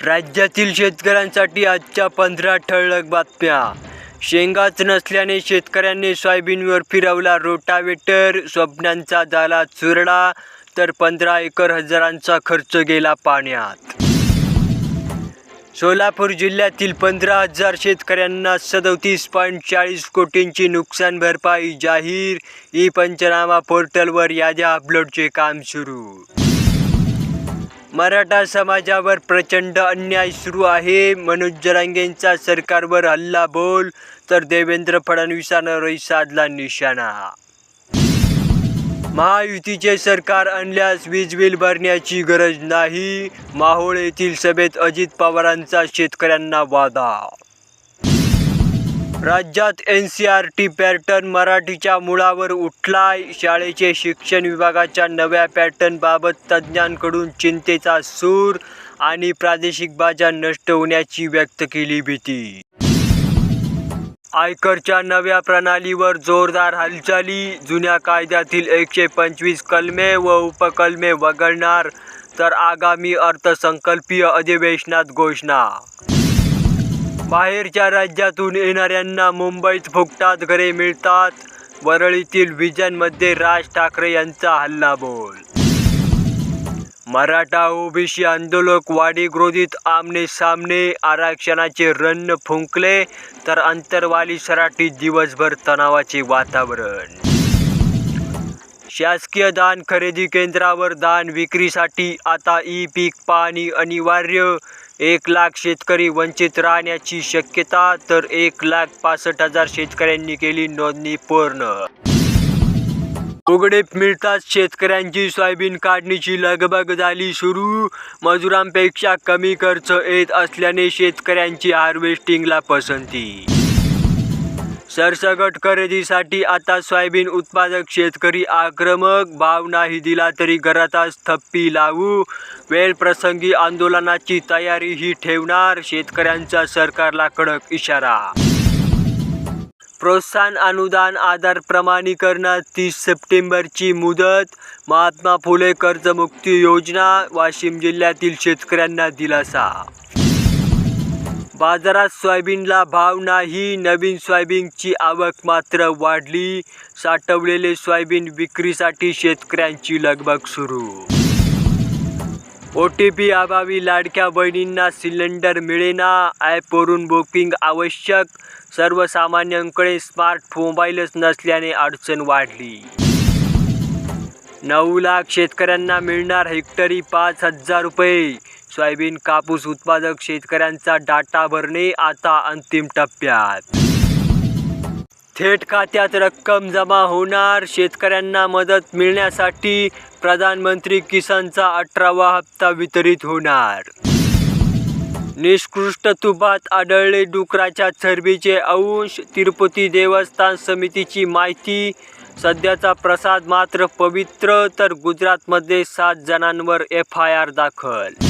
राज्यातील शेतकऱ्यांसाठी आजच्या 15 ठळक बातम्या. शेंगाच नसल्याने शेतकऱ्यांनी सोयाबीनवर फिरवला रोटावेटर, स्वप्नांचा झाला चुरडा, तर 15 एकर हजारांचा खर्च गेला पाण्यात. सोलापूर जिल्ह्यातील 15,000 शेतकऱ्यांना 37.40 कोटींची नुकसान भरपाई जाहीर. ई-पंचनामा पोर्टलवर याद्या अपलोडचे काम सुरू. मराठा समाजावर प्रचंड अन्याय सुरू आहे. मनोज जरांगेंचा सरकारवर हल्लाबोल, तर देवेंद्र फडणवीसांना रही साधला निशाणा. महायुतीचे सरकार आणल्यास वीज बिल भरण्याची गरज नाही. माहोळ येथील सभेत अजित पवारांचा शेतकऱ्यांना वादा. राज्यात NCERT पॅटर्न मराठीच्या मुळावर उठलाय. शाळेचे शिक्षण विभागाच्या नव्या पॅटर्नबाबत तज्ज्ञांकडून चिंतेचा सूर आणि प्रादेशिक भाषा नष्ट होण्याची व्यक्त केली भीती. आयकरच्या नव्या प्रणालीवर जोरदार हालचाली. जुन्या कायद्यातील 125 कलमे व उपकलमे वगळणार, तर आगामी अर्थसंकल्पीय अधिवेशनात घोषणा. बाहेरच्या राज्यातून येणाऱ्यांना मुंबईत फुकटात घरे मिळतात. वरळीतील व्हिजनमध्ये राज ठाकरे यांचा हल्लाबोल. मराठा ओबीसी आंदोलक वाडीग्रोदीत आमने सामने. आरक्षणाचे रण फुंकले, तर अंतरवाली सराटीत दिवसभर तणावाचे वातावरण. शासकीय धान खरेदी केंद्रावर धान विक्रीसाठी आता ई-पीक पाहणी अनिवार्य. 1 लाख शेतकरी वंचित राहण्याची शक्यता, तर 1,65,000 शेतकऱ्यांनी केली नोंदणी पूर्ण. उघडीप मिळताच शेतकऱ्यांची सोयाबीन काढणीची लगबग झाली सुरू. मजुरांपेक्षा कमी खर्च येत असल्याने शेतकऱ्यांची हार्वेस्टिंगला पसंती. सरसकट खरेदीसाठी आता सोयाबीन उत्पादक शेतकरी आक्रमक. भाव नाही दिला तरी घरातच थप्पी लावू. वेळ प्रसंगी आंदोलनाची तयारीही ठेवणार, शेतकऱ्यांचा सरकारला कडक इशारा. प्रोत्साहन अनुदान आधार प्रमाणीकरणात 30 सप्टेंबरची मुदत. महात्मा फुले कर्जमुक्ती योजना. वाशिम जिल्ह्यातील शेतकऱ्यांना दिलासा. बाजारात सोयाबीनला भाव नाही. नवीन सोयाबीनची आवक मात्र वाढली. साठवलेले सोयाबीन विक्रीसाठी शेतकऱ्यांची लगबग सुरू. OTP अभावी लाडक्या बहिणींना सिलेंडर मिळेना. ॲपवरून बुकिंग आवश्यक. सर्वसामान्यांकडे स्मार्ट मोबाईलच नसल्याने अडचण वाढली. 9 लाख शेतकऱ्यांना मिळणार हेक्टरी 5,000 रुपये. सोयाबीन कापूस उत्पादक शेतकऱ्यांचा डाटा भरणे आता अंतिम टप्प्यात. थेट खात्यात रक्कम जमा होणार. शेतकऱ्यांना मदत मिळण्यासाठी प्रधानमंत्री किसानचा 18वा हप्ता वितरित होणार. निकृष्ट तुपात आढळले डुकराच्या चरबीचे अंश. तिरुपती देवस्थान समितीची माहिती. सध्याचा प्रसाद मात्र पवित्र, तर गुजरातमध्ये 7 जणांवर FIR दाखल.